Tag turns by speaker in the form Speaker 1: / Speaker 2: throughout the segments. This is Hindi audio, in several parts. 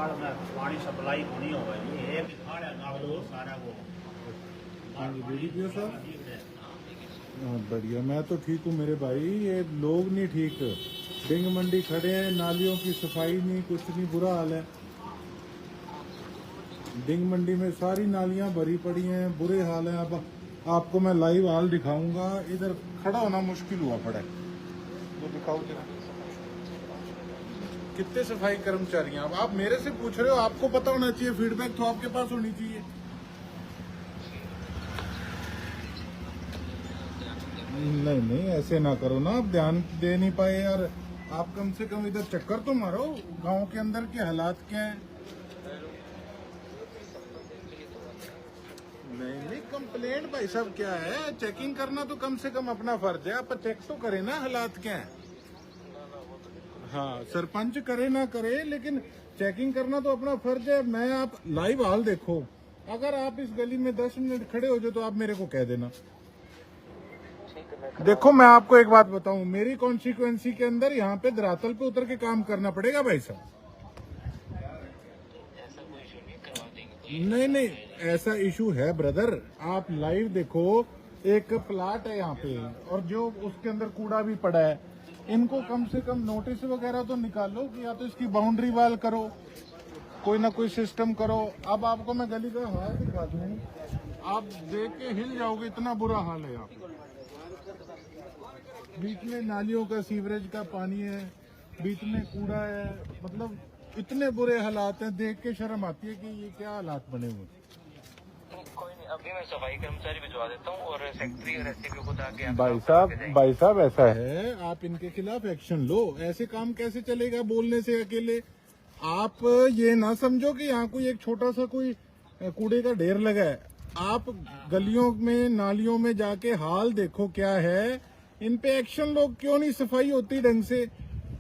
Speaker 1: खाड़ में पानी सप्लाई होनी होगा ये एक खाड़ है ना वो सारा वो।
Speaker 2: हाँ जी बीड़ी पियो सर। हाँ बढ़िया, मैं तो ठीक हूँ मेरे भाई, ये लोग नहीं ठीक। डिंग मंडी खड़े हैं, नालियों की सफाई नहीं, कुछ नहीं, बुरा हाल है। डिंग मंडी में सारी नालियां भरी पड़ी हैं, बुरे हाल है। अब आपको मैं लाइव हाल दिखाऊंगा, इधर खड़ा होना मुश्किल हुआ पड़ा है। वो दिखाओ जरा, कितने सफाई कर्मचारी हैं। अब आप मेरे से पूछ रहे हो, आपको पता होना चाहिए, फीडबैक तो आपके पास होनी चाहिए। नहीं नहीं ऐसे ना करो ना, आप ध्यान दे नहीं पाए यार। आप कम से कम इधर चक्कर तो मारो, गांव के अंदर के हालात क्या हैं। नहीं नहीं कंप्लेंट भाई साहब क्या है, चेकिंग करना तो कम से कम अपना फर्ज है। आप चेक तो करें ना हालात क्या है। हाँ सरपंच करे ना करे, लेकिन चेकिंग करना तो अपना फर्ज है। मैं आप लाइव हाल देखो, अगर आप इस गली में 10 मिनट खड़े हो जाओ तो आप मेरे को कह देना। देखो मैं आपको एक बात बताऊं, मेरी कॉन्सिक्वेंसी के अंदर यहाँ पे धरातल पे उतर के काम करना पड़ेगा भाई साहब। नहीं नहीं ऐसा इशू है ब्रदर, आप लाइव देखो। एक प्लाट है यहाँ पे और जो उसके अंदर कूड़ा भी पड़ा है, इनको कम से कम नोटिस वगैरह तो निकालो कि या तो इसकी बाउंड्री वाल करो, कोई ना कोई सिस्टम करो। अब आपको मैं गली का हाल दिखा दूं, आप देख के हिल जाओगे, इतना बुरा हाल है यहाँ पे। बीच में नालियों का सीवरेज का पानी है, बीच में कूड़ा है, मतलब इतने बुरे हालात हैं, देख के शर्म आती है कि ये क्या हालात बने हुए।
Speaker 3: कोई नहीं, अभी मैं सफाई कर्मचारी भिजवा देता हूँ और सेक्रेटरी और एसपी को खुद आके
Speaker 2: भाई साहब ऐसा है, आप इनके खिलाफ एक्शन लो। ऐसे काम कैसे चलेगा बोलने से अकेले। आप ये ना समझो कि यहाँ कोई एक छोटा सा कोई कूड़े का ढेर लगा है। आप गलियों में नालियों में जाके हाल देखो क्या है, इन पे एक्शन लो। क्यों नहीं सफाई होती ढंग से।
Speaker 3: एक्चुअली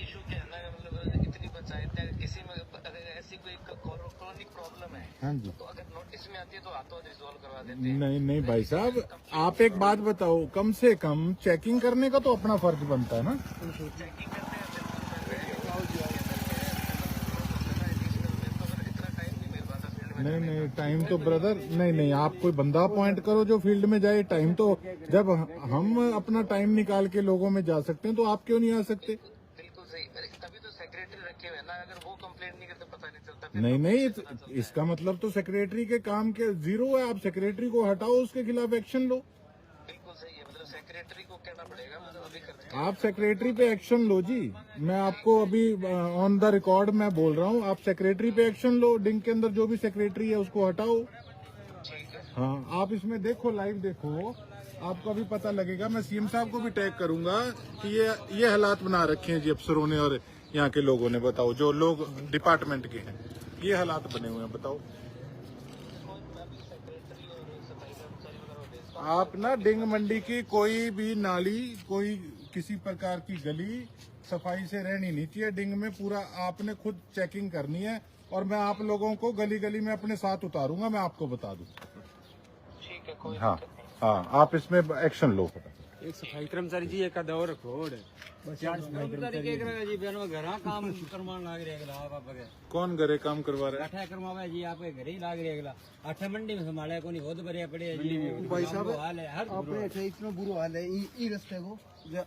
Speaker 3: इशू क्या है ना, मतलब इतनी पंचायत है, किसी में अगर ऐसी कोई क्रॉनिक प्रॉब्लम है
Speaker 2: हाँ जी,
Speaker 3: तो अगर नोटिस में आती है तो हाथों रिजॉल्व करवा देते हैं।
Speaker 2: नहीं नहीं भाई साहब, आप एक बात बताओ, कम से कम चेकिंग करने का तो अपना फर्ज बनता है ना।
Speaker 3: चेकिंग करते हैं
Speaker 2: नहीं नहीं टाइम तो ब्रदर, नहीं नहीं आप कोई बंदा अपॉइंट करो जो फील्ड में जाए। टाइम तो जब हम अपना टाइम निकाल के लोगों में जा सकते हैं तो आप क्यों नहीं आ सकते।
Speaker 3: बिल्कुल सही, तभी तो सेक्रेटरी रखे हुए हैं ना, अगर वो कंप्लेंट नहीं करते पता नहीं चलता।
Speaker 2: नहीं नहीं इसका मतलब तो सेक्रेटरी के काम के जीरो है। आप सेक्रेटरी को हटाओ, उसके खिलाफ एक्शन लो।
Speaker 3: बिल्कुल सही है, मतलब सेक्रेटरी को कहना पड़ेगा, मतलब अभी करते हैं।
Speaker 2: आप सेक्रेटरी पे एक्शन लो जी। मैं आपको अभी ऑन द रिकॉर्ड मैं बोल रहा हूँ, आप सेक्रेटरी पे एक्शन लो। डिंग के अंदर जो भी सेक्रेटरी है उसको हटाओ।
Speaker 3: ठीक है।
Speaker 2: हाँ आप इसमें देखो, लाइव देखो, आपको अभी पता लगेगा। मैं सीएम साहब को भी टैग करूंगा कि ये हालात बना रखे हैं जी अफसरों ने और यहाँ के लोगों ने। बताओ, जो लोग डिपार्टमेंट के हैं, ये हालात बने हुए हैं, बताओ। आप ना डिंग मंडी की कोई भी नाली, कोई किसी प्रकार की गली सफाई से रहनी नहीं चाहिए। डिंग में पूरा आपने खुद चेकिंग करनी है और मैं आप लोगों को गली गली में अपने साथ उतारूंगा, मैं आपको बता दूं।
Speaker 3: ठीक है, कोई
Speaker 2: हाँ हाँ आप इसमें एक्शन लो।
Speaker 4: एक सफाई कर्मचारी जी एक दौर रखो बस यार सफाई कर्मचारी जी बेनो घरा काम करवाने लाग रे अगला आप आगे
Speaker 2: कौन घरे काम करवा रहा है।
Speaker 4: अठा करवावे जी आप घरे ही लाग रे अगला अठा मंडी में संभाले कोनी बहुत बढ़िया पड़े है जी
Speaker 5: भाई साहब
Speaker 4: हाल है हर
Speaker 5: अपने ऐसे इतना बुरा हाल है ई रास्ते को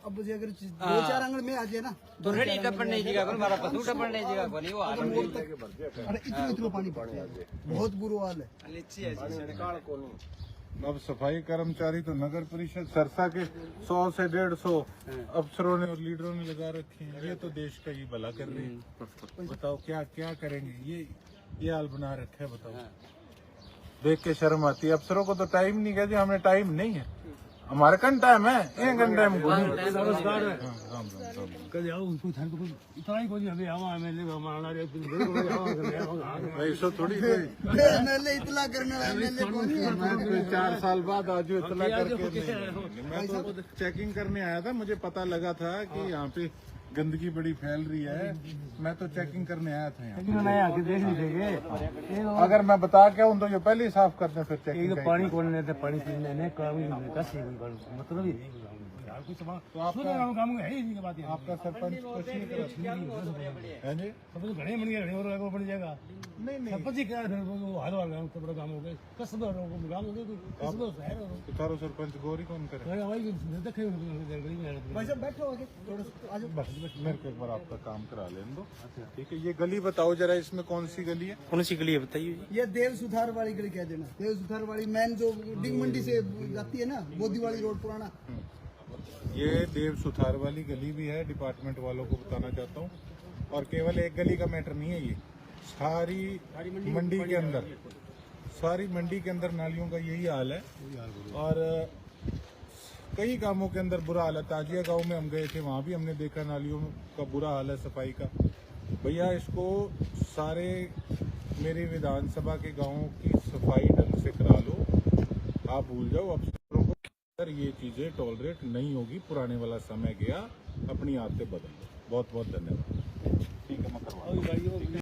Speaker 5: अब जे अगर 2-4 आंगन में आ जाए ना
Speaker 4: तो रेडी टपन नहीं जीगा कोनी मारा पशु टपन नहीं जीगा कोनी वो हाल
Speaker 5: अरे इतना पानी पड़ रहा है, बहुत बुरा हाल है।
Speaker 4: लिच्ची है जी सड़काल कोनी।
Speaker 2: अब सफाई कर्मचारी तो नगर परिषद सरसा के 100 से 150 अफसरों ने और लीडरों ने लगा रखे हैं। ये तो देश का ही भला कर रहे हैं। बताओ क्या क्या करेंगे, ये हाल बना रखा है। बताओ, देख के शर्म आती है। अफसरों को तो टाइम नहीं, कहते हमें टाइम नहीं है, हमारे कन टाइम है, एक घंटे में ऐसा थोड़ी
Speaker 5: इतना करने वाले
Speaker 2: 4 साल बाद आज इतना करके नहीं। मैं तो चेकिंग करने आया था, मुझे पता लगा था कि यहाँ पे गंदगी बड़ी फैल रही है, मैं तो चेकिंग करने आया था यहाँ।
Speaker 4: देख लीजिए
Speaker 2: अगर मैं बता के हूँ तो ये पहले ही साफ करते हैं, फिर चेकिंग
Speaker 4: पानी कौन लेते पानी पीने ने काम ही नहीं का मतलब ही
Speaker 6: कुछ
Speaker 2: तो
Speaker 6: तो
Speaker 2: आपका
Speaker 6: काम है ही नहीं की बात है
Speaker 2: आपका सरपंच कुछ नहीं करता है जी?
Speaker 6: सब कुछ घने बन गया घने और वो बन जाएगा
Speaker 2: नहीं नहीं
Speaker 6: सरपंच ही क्या है वो हाल वाला काम तो बड़ा काम हो गया कसब काम हो गया तो कसब शहर हो
Speaker 2: सुथारो सरपंच गोरी कौन करे?
Speaker 6: गया भाई देखे गली में
Speaker 5: भाई साहब बैठो आगे थोड़ा सा आज
Speaker 2: बस मेरे को एक बार आपका काम करा लेने दो। ठीक है, ये गली बताओ जरा, इसमें कौन सी गली है?
Speaker 4: कौन सी गली है बताइए?
Speaker 5: ये देव सुधार वाली गली कह देना, देव सुधार वाली मैन जो डिंग मंडी से जाती है ना, बोदी वाली रोड पुराना।
Speaker 2: ये देव सुथार वाली गली भी है, डिपार्टमेंट वालों को बताना चाहता हूँ। और केवल एक गली का मैटर नहीं है, ये सारी मंडी के अंदर, सारी मंडी के अंदर नालियों का यही हाल है। और कई गांवों के अंदर बुरा हाल है। ताजिया गांव में हम गए थे, वहाँ भी हमने देखा नालियों का बुरा हाल है सफाई का। भैया इसको सारे मेरे विधानसभा के गांवों की सफाई ढंग से करा लो, आप भूल जाओ अफसरों को। अगर ये चीजें टॉलरेट नहीं होगी, पुराने वाला समय गया, अपनी आदतें बदल लो। बहुत बहुत धन्यवाद।